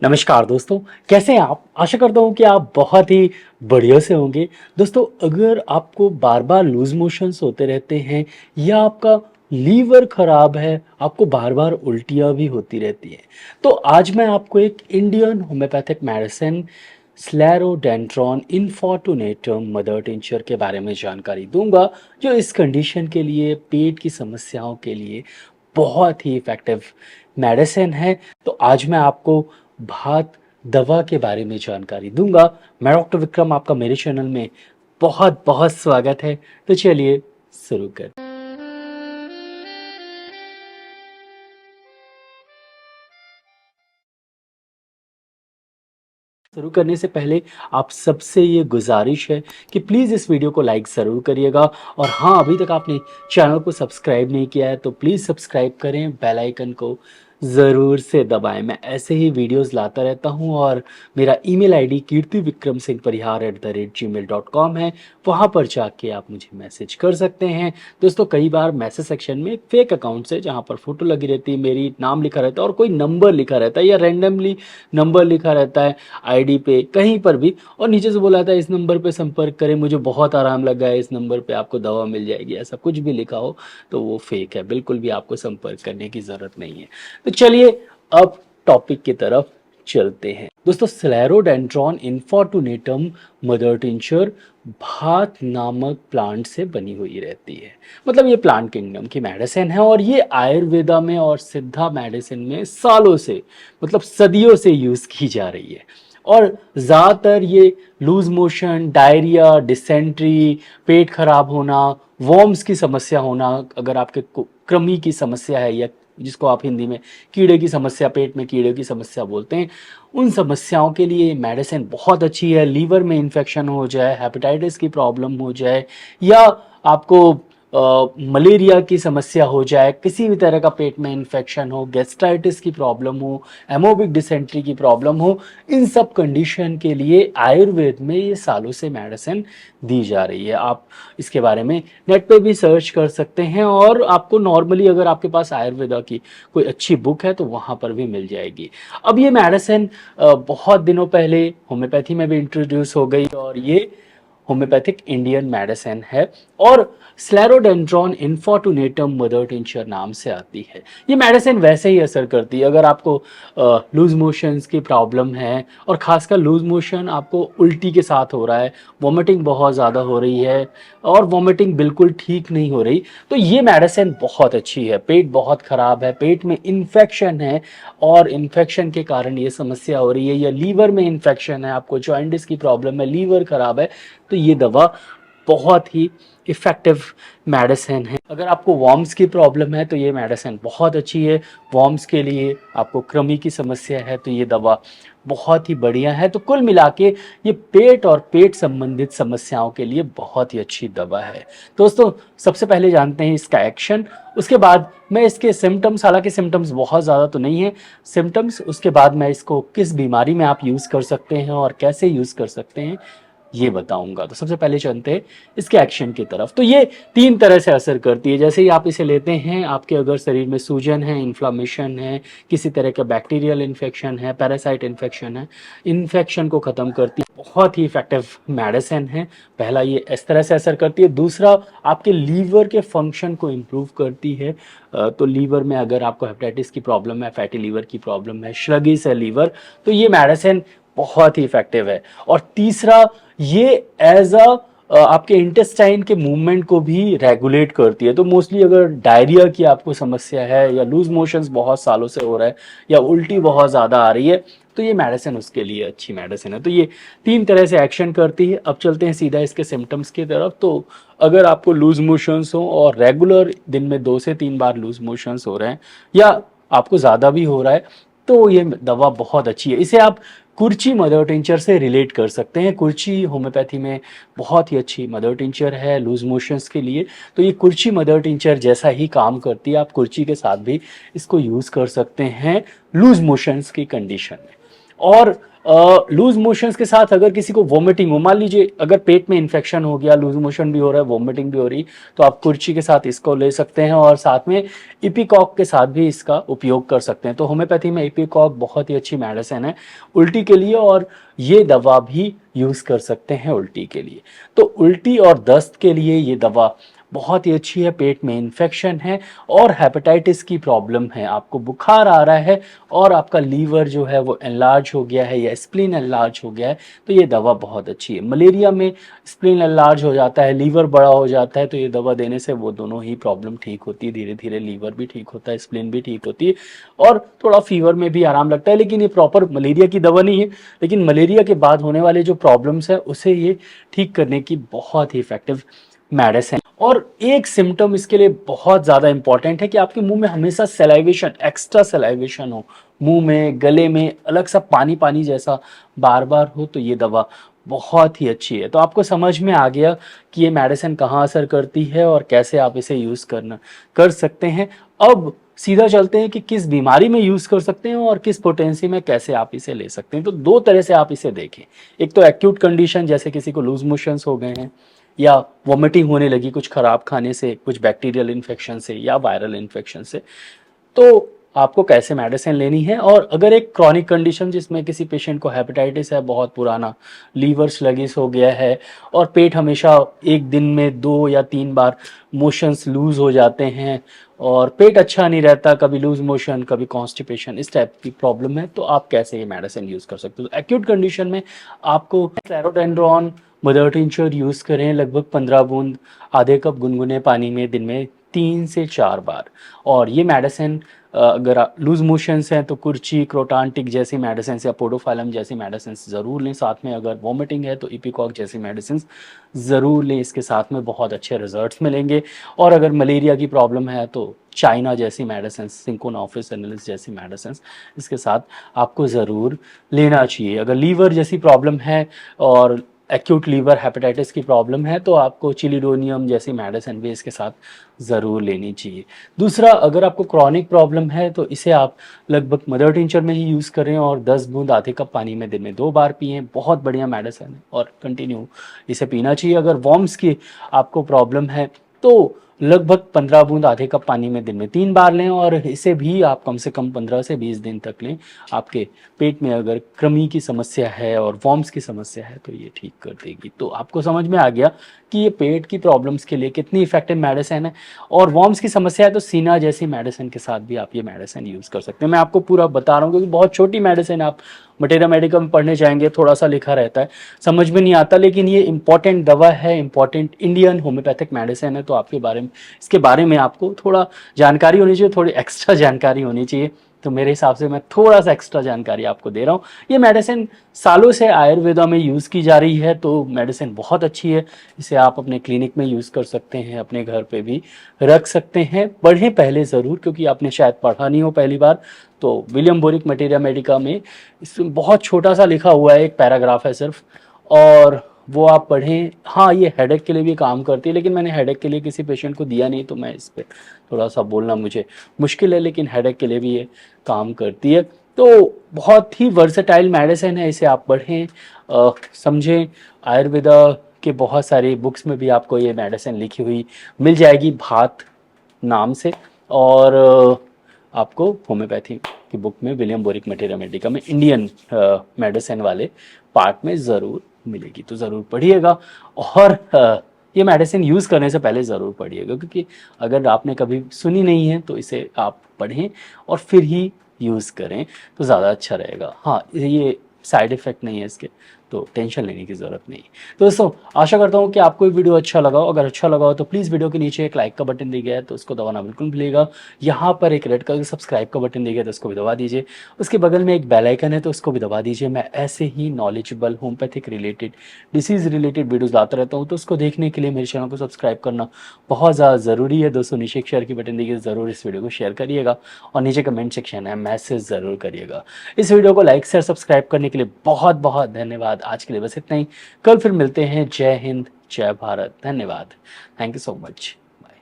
नमस्कार दोस्तों, कैसे हैं आप? आशा करता हूँ कि आप बहुत ही बढ़िया से होंगे। दोस्तों, अगर आपको बार-बार लूज़ मोशंस होते रहते हैं या आपका लीवर खराब है, आपको बार-बार उल्टियाँ भी होती रहती हैं, तो आज मैं आपको एक Indian homoeopathic medicine clerodendron infortunatum mother tincture के बारे में जानकारी दूँगा, जो इस कंडीशन के लिए, पेट की समस्याओं के लिए बहुत ही इफ़ेक्टिव मेडिसिन है। तो आज मैं आपको भात दवा के बारे में जानकारी दूँगा। मैं डॉक्टर विक्रम, आपका मेरे चैनल में बहुत-बहुत स्वागत है। तो चलिए शुरू करते हैं। शुरू करने से पहले आप सबसे ये गुज़ारिश है कि प्लीज़ इस वीडियो को लाइक ज़रूर करिएगा और हाँ, अभी तक आपने चैनल को सब्सक्राइब नहीं किया है तो प्लीज़ सब्सक्राइब करें, बेल आइकन को ज़रूर से दबाएँ। मैं ऐसे ही वीडियोज़ लाता रहता हूँ और मेरा ईमेल आईडी kirtivikramsinghparihar@gmail.com है, वहाँ पर जाके आप मुझे मैसेज कर सकते हैं। दोस्तों, कई बार मैसेज सेक्शन में फेक अकाउंट्स है जहाँ पर फ़ोटो लगी रहती है, मेरी नाम लिखा रहता है और कोई नंबर लिखा रहता है या रैंडमली नंबर लिखा रहता है आईडी पे कहीं पर भी और नीचे से बोला था इस नंबर पे संपर्क करें, मुझे बहुत आराम लगा है, इस नंबर पे आपको दवा मिल जाएगी, ऐसा कुछ भी लिखा हो तो वो फेक है, बिल्कुल भी आपको संपर्क करने की ज़रूरत नहीं है। तो चलिए अब टॉपिक की तरफ चलते हैं। दोस्तों, स्क्लेरोडेंड्रॉन इन्फॉर्टूनेटम मदर टिंचर भात नामक प्लांट से बनी हुई रहती है। मतलब ये प्लांट किंगडम की मेडिसिन है और ये आयुर्वेदा में और सिद्धा मेडिसिन में सालों से मतलब सदियों से यूज़ की जा रही है। और ज़्यादातर ये लूज़ मोशन, डायरिया, डिसेंट्री, पेट खराब होना, वर्म्स की समस्या होना, अगर आपके कृमि की समस्या है या जिसको आप हिंदी में कीड़े की समस्या, पेट में कीड़े की समस्या बोलते हैं, उन समस्याओं के लिए मेडिसिन बहुत अच्छी है। लीवर में इन्फेक्शन हो जाए, हेपेटाइटिस की प्रॉब्लम हो जाए या आपको मलेरिया की समस्या हो जाए, किसी भी तरह का पेट में इन्फेक्शन हो, गैस्ट्राइटिस की प्रॉब्लम हो, एमोबिक डिसेंट्री की प्रॉब्लम हो, इन सब कंडीशन के लिए आयुर्वेद में ये सालों से मेडिसिन दी जा रही है। आप इसके बारे में नेट पे भी सर्च कर सकते हैं और आपको नॉर्मली अगर आपके पास आयुर्वेदा की कोई अच्छी बुक है तो वहाँ पर भी मिल जाएगी। अब ये मेडिसिन बहुत दिनों पहले होम्योपैथी में भी इंट्रोड्यूस हो गई और ये होम्योपैथिक इंडियन मेडिसिन है और स्क्लेरोडेंड्रॉन इन्फॉर्टूनेटम मदर टिंचर नाम से आती है। ये मेडिसिन वैसे ही असर करती है अगर आपको लूज मोशंस की प्रॉब्लम है और ख़ासकर लूज मोशन आपको उल्टी के साथ हो रहा है, वॉमिटिंग बहुत ज़्यादा हो रही है और वॉमिटिंग बिल्कुल ठीक नहीं हो रही, तो ये मेडिसिन बहुत अच्छी है। पेट बहुत ख़राब है, पेट में इन्फेक्शन है और इन्फेक्शन के कारण ये समस्या हो रही है या लीवर में इन्फेक्शन है, आपको जॉइंटिस की प्रॉब्लम है, लीवर ख़राब है, तो ये दवा बहुत ही इफ़ेक्टिव मेडिसिन है। अगर आपको वॉर्म्स की प्रॉब्लम है तो ये मेडिसिन बहुत अच्छी है। वॉर्म्स के लिए आपको कृमि की समस्या है तो ये दवा बहुत ही बढ़िया है। तो कुल मिला के ये पेट और पेट संबंधित समस्याओं के लिए बहुत ही अच्छी दवा है। दोस्तों, सबसे पहले जानते हैं इसका एक्शन, उसके बाद मैं इसके सिम्टम्स, हालांकि सिम्टम्स बहुत ज़्यादा तो नहीं है सिम्टम्स, उसके बाद मैं इसको किस बीमारी में आप यूज़ कर सकते हैं और कैसे यूज़ कर सकते हैं ये बताऊंगा। तो सबसे पहले चलते हैं इसके एक्शन की तरफ। तो ये 3 तरह से असर करती है। जैसे ही आप इसे लेते हैं, आपके अगर शरीर में सूजन है, इन्फ्लेमेशन है, किसी तरह का बैक्टीरियल इन्फेक्शन है, पैरासाइट इन्फेक्शन है, इन्फेक्शन को ख़त्म करती है। बहुत ही इफेक्टिव मेडिसिन है। पहला ये इस तरह से असर करती है। दूसरा, आपके लीवर के फंक्शन को इम्प्रूव करती है। तो लीवर में अगर आपको हेपेटाइटिस की प्रॉब्लम है, फैटी लीवर की प्रॉब्लम है, श्लगिश है लीवर, तो ये मेडिसिन बहुत ही इफेक्टिव है। और तीसरा, ये एज आपके इंटेस्टाइन के मूवमेंट को भी रेगुलेट करती है। तो मोस्टली अगर डायरिया की आपको समस्या है या लूज मोशंस बहुत सालों से हो रहा है या उल्टी बहुत ज़्यादा आ रही है, तो ये मेडिसिन उसके लिए अच्छी मेडिसिन है। तो ये 3 तरह से एक्शन करती है। अब चलते हैं सीधा इसके सिम्टम्स की तरफ। तो अगर आपको लूज मोशंस हो और रेगुलर दिन में 2 से 3 बार लूज मोशंस हो रहे हैं या आपको ज़्यादा भी हो रहा है, तो ये दवा बहुत अच्छी है। इसे आप कुर्ची मदर टिंचर से रिलेट कर सकते हैं। कुर्ची होम्योपैथी में बहुत ही अच्छी मदर टिंचर है लूज मोशंस के लिए, तो ये कुर्ची मदर टिंचर जैसा ही काम करती है। आप कुर्ची के साथ भी इसको यूज़ कर सकते हैं लूज मोशंस की कंडीशन में। और लूज मोशंस के साथ अगर किसी को वॉमिटिंग हो, मान लीजिए अगर पेट में इन्फेक्शन हो गया, लूज मोशन भी हो रहा है, वॉमिटिंग भी हो रही, तो आप कुर्ची के साथ इसको ले सकते हैं और साथ में इपिकॉक के साथ भी इसका उपयोग कर सकते हैं। तो होम्योपैथी में इपिकॉक बहुत ही अच्छी मेडिसिन है उल्टी के लिए, और ये दवा भी यूज कर सकते हैं उल्टी के लिए। तो उल्टी और दस्त के लिए ये दवा बहुत ही अच्छी है। पेट में इन्फेक्शन है और हेपेटाइटिस की प्रॉब्लम है, आपको बुखार आ रहा है और आपका लीवर जो है वो एनलार्ज हो गया है या स्प्लीन एनलार्ज हो गया है, तो ये दवा बहुत अच्छी है। मलेरिया में स्प्लीन एनलार्ज हो जाता है, लीवर बड़ा हो जाता है, तो ये दवा देने से वो दोनों ही प्रॉब्लम ठीक होती है। धीरे धीरे लीवर भी ठीक होता है, स्प्लीन भी ठीक होती है और थोड़ा फीवर में भी आराम लगता है। लेकिन ये प्रॉपर मलेरिया की दवा नहीं है, लेकिन मलेरिया के बाद होने वाले जो प्रॉब्लम्स है उसे ये ठीक करने की बहुत ही इफेक्टिव मेडिसिन। और एक सिम्टम इसके लिए बहुत ज़्यादा इंपॉर्टेंट है कि आपके मुंह में हमेशा सलाइवेशन, एक्स्ट्रा सलाइवेशन हो, मुंह में गले में अलग सा पानी पानी जैसा बार बार हो, तो ये दवा बहुत ही अच्छी है। तो आपको समझ में आ गया कि ये मेडिसिन कहाँ असर करती है और कैसे आप इसे यूज़ कर सकते हैं। अब सीधा चलते हैं कि किस बीमारी में यूज़ कर सकते हैं और किस पोटेंसी में कैसे आप इसे ले सकते हैं। तो दो तरह से आप इसे देखें। एक तो एक्यूट कंडीशन, जैसे किसी को लूज मोशंस हो गए हैं या वॉमिटिंग होने लगी कुछ खराब खाने से, कुछ बैक्टीरियल इन्फेक्शन से या वायरल इन्फेक्शन से, तो आपको कैसे मेडिसिन लेनी है। और अगर एक क्रॉनिक कंडीशन जिसमें किसी पेशेंट को हेपेटाइटिस है, बहुत पुराना, लीवर स्लगिश हो गया है और पेट हमेशा एक दिन में 2 या 3 बार मोशंस लूज हो जाते हैं और पेट अच्छा नहीं रहता, कभी लूज मोशन कभी कॉन्स्टिपेशन, इस टाइप की प्रॉब्लम है, तो आप कैसे ये मेडिसिन यूज़ कर सकते हो। तो एक्यूट कंडीशन में आपको क्लेरोडेंड्रॉन मदर टिंचर यूज़ करें, लगभग 15 बूंद आधे कप गुनगुने पानी में दिन में 3 से 4 बार। और ये मेडिसिन अगर लूज मोशंस हैं तो कुर्ची, क्रोटानटिक जैसी मेडिसिन या पोडोफाइलम जैसी मेडिसिन ज़रूर लें। साथ में अगर वॉमिटिंग है तो इपिकॉक जैसी मेडिसिन ज़रूर लें, इसके साथ में बहुत अच्छे रिजल्ट्स मिलेंगे। और अगर मलेरिया की प्रॉब्लम है तो चाइना जैसी मेडिसिन, सिंकोनॉफिस एनालिस जैसी मेडिसिन इसके साथ आपको ज़रूर लेना चाहिए। अगर लीवर जैसी प्रॉब्लम है और एक्यूट लीवर हेपेटाइटिस की प्रॉब्लम है तो आपको चिलिडोनियम जैसी मेडिसिन भी इसके साथ ज़रूर लेनी चाहिए। दूसरा, अगर आपको क्रॉनिक प्रॉब्लम है तो इसे आप लगभग मदर टिंचर में ही यूज़ करें और 10 बूंद आधे कप पानी में दिन में 2 बार पिएं। बहुत बढ़िया मेडिसिन है और कंटिन्यू इसे पीना चाहिए। अगर वॉर्म्स की आपको प्रॉब्लम है तो लगभग 15 बूंद आधे कप पानी में दिन में 3 बार लें और इसे भी आप कम से कम 15 से 20 दिन तक लें। आपके पेट में अगर कृमि की समस्या है और वॉर्म्स की समस्या है तो ये ठीक कर देगी। तो आपको समझ में आ गया कि ये पेट की प्रॉब्लम्स के लिए कितनी इफेक्टिव मेडिसिन है। और वॉर्म्स की समस्या है तो सीना जैसी मेडिसिन के साथ भी आप ये मेडिसिन यूज़ कर सकते हैं। मैं आपको पूरा बता रहा हूँ क्योंकि बहुत छोटी मेडिसिन, आप मटेरिया मेडिका में पढ़ने जाएंगे थोड़ा सा लिखा रहता है, समझ में नहीं आता, लेकिन ये इंपॉर्टेंट दवा है, इंपॉर्टेंट इंडियन होम्योपैथिक मेडिसिन है। तो आपके बारे में, इसके बारे में आपको थोड़ा जानकारी होनी चाहिए, थोड़ी एक्स्ट्रा जानकारी होनी चाहिए। तो मेरे हिसाब से मैं थोड़ा सा एक्स्ट्रा जानकारी आपको दे रहा हूँ। ये मेडिसिन सालों से आयुर्वेदा में यूज़ की जा रही है, तो मेडिसिन बहुत अच्छी है। इसे आप अपने क्लिनिक में यूज़ कर सकते हैं, अपने घर पे भी रख सकते हैं। पढ़ें पहले ज़रूर, क्योंकि आपने शायद पढ़ा नहीं हो पहली बार। तो विलियम बोरिक मटेरिया मेडिका में इसमें बहुत छोटा सा लिखा हुआ है, एक पैराग्राफ है सिर्फ, और वो आप पढ़ें। हाँ, ये हेडेक के लिए भी काम करती है, लेकिन मैंने हेडेक के लिए किसी पेशेंट को दिया नहीं, तो मैं इस पर थोड़ा सा बोलना मुझे मुश्किल है, लेकिन हेडेक के लिए भी ये काम करती है। तो बहुत ही वर्सेटाइल मेडिसिन है, इसे आप पढ़ें, समझें। आयुर्वेदा के बहुत सारे बुक्स में भी आपको ये मेडिसिन लिखी हुई मिल जाएगी, भात नाम से। और आपको होम्योपैथी की बुक में विलियम बोरिक मटेरिया मेडिका में इंडियन मेडिसिन वाले पार्ट में ज़रूर मिलेगी, तो ज़रूर पढ़िएगा। और ये मेडिसिन यूज़ करने से पहले ज़रूर पढ़िएगा, क्योंकि अगर आपने कभी सुनी नहीं है तो इसे आप पढ़ें और फिर ही यूज़ करें तो ज़्यादा अच्छा रहेगा। हाँ, ये साइड इफ़ेक्ट नहीं है इसके, तो टेंशन लेने की ज़रूरत नहीं। तो दोस्तों, आशा करता हूँ कि आपको ये वीडियो अच्छा लगा हो। अगर अच्छा लगा हो तो प्लीज़ वीडियो के नीचे एक लाइक का बटन दिया गया है तो उसको दबाना बिल्कुल भूलिएगा। यहाँ पर एक रेड कलर का सब्सक्राइब का बटन दिया गया है तो उसको भी दबा दीजिए। उसके बगल में एक बेल आइकन है तो उसको भी दबा दीजिए। मैं ऐसे ही knowledgeable homoeopathic related, disease related videos लाता रहता हूँ, तो उसको देखने के लिए मेरे चैनल को सब्सक्राइब करना बहुत ज़्यादा ज़रूरी है। दोस्तों, नीचे एक शेयर की बटन दिए, ज़रूर इस वीडियो को शेयर करिएगा और नीचे कमेंट सेक्शन है, मैसेज ज़रूर करिएगा। इस वीडियो को लाइक शेयर सब्सक्राइब करने के लिए बहुत बहुत धन्यवाद। आज के लिए बस इतना ही, कल फिर मिलते हैं। जय हिंद, जय भारत, धन्यवाद, थैंक यू सो मच।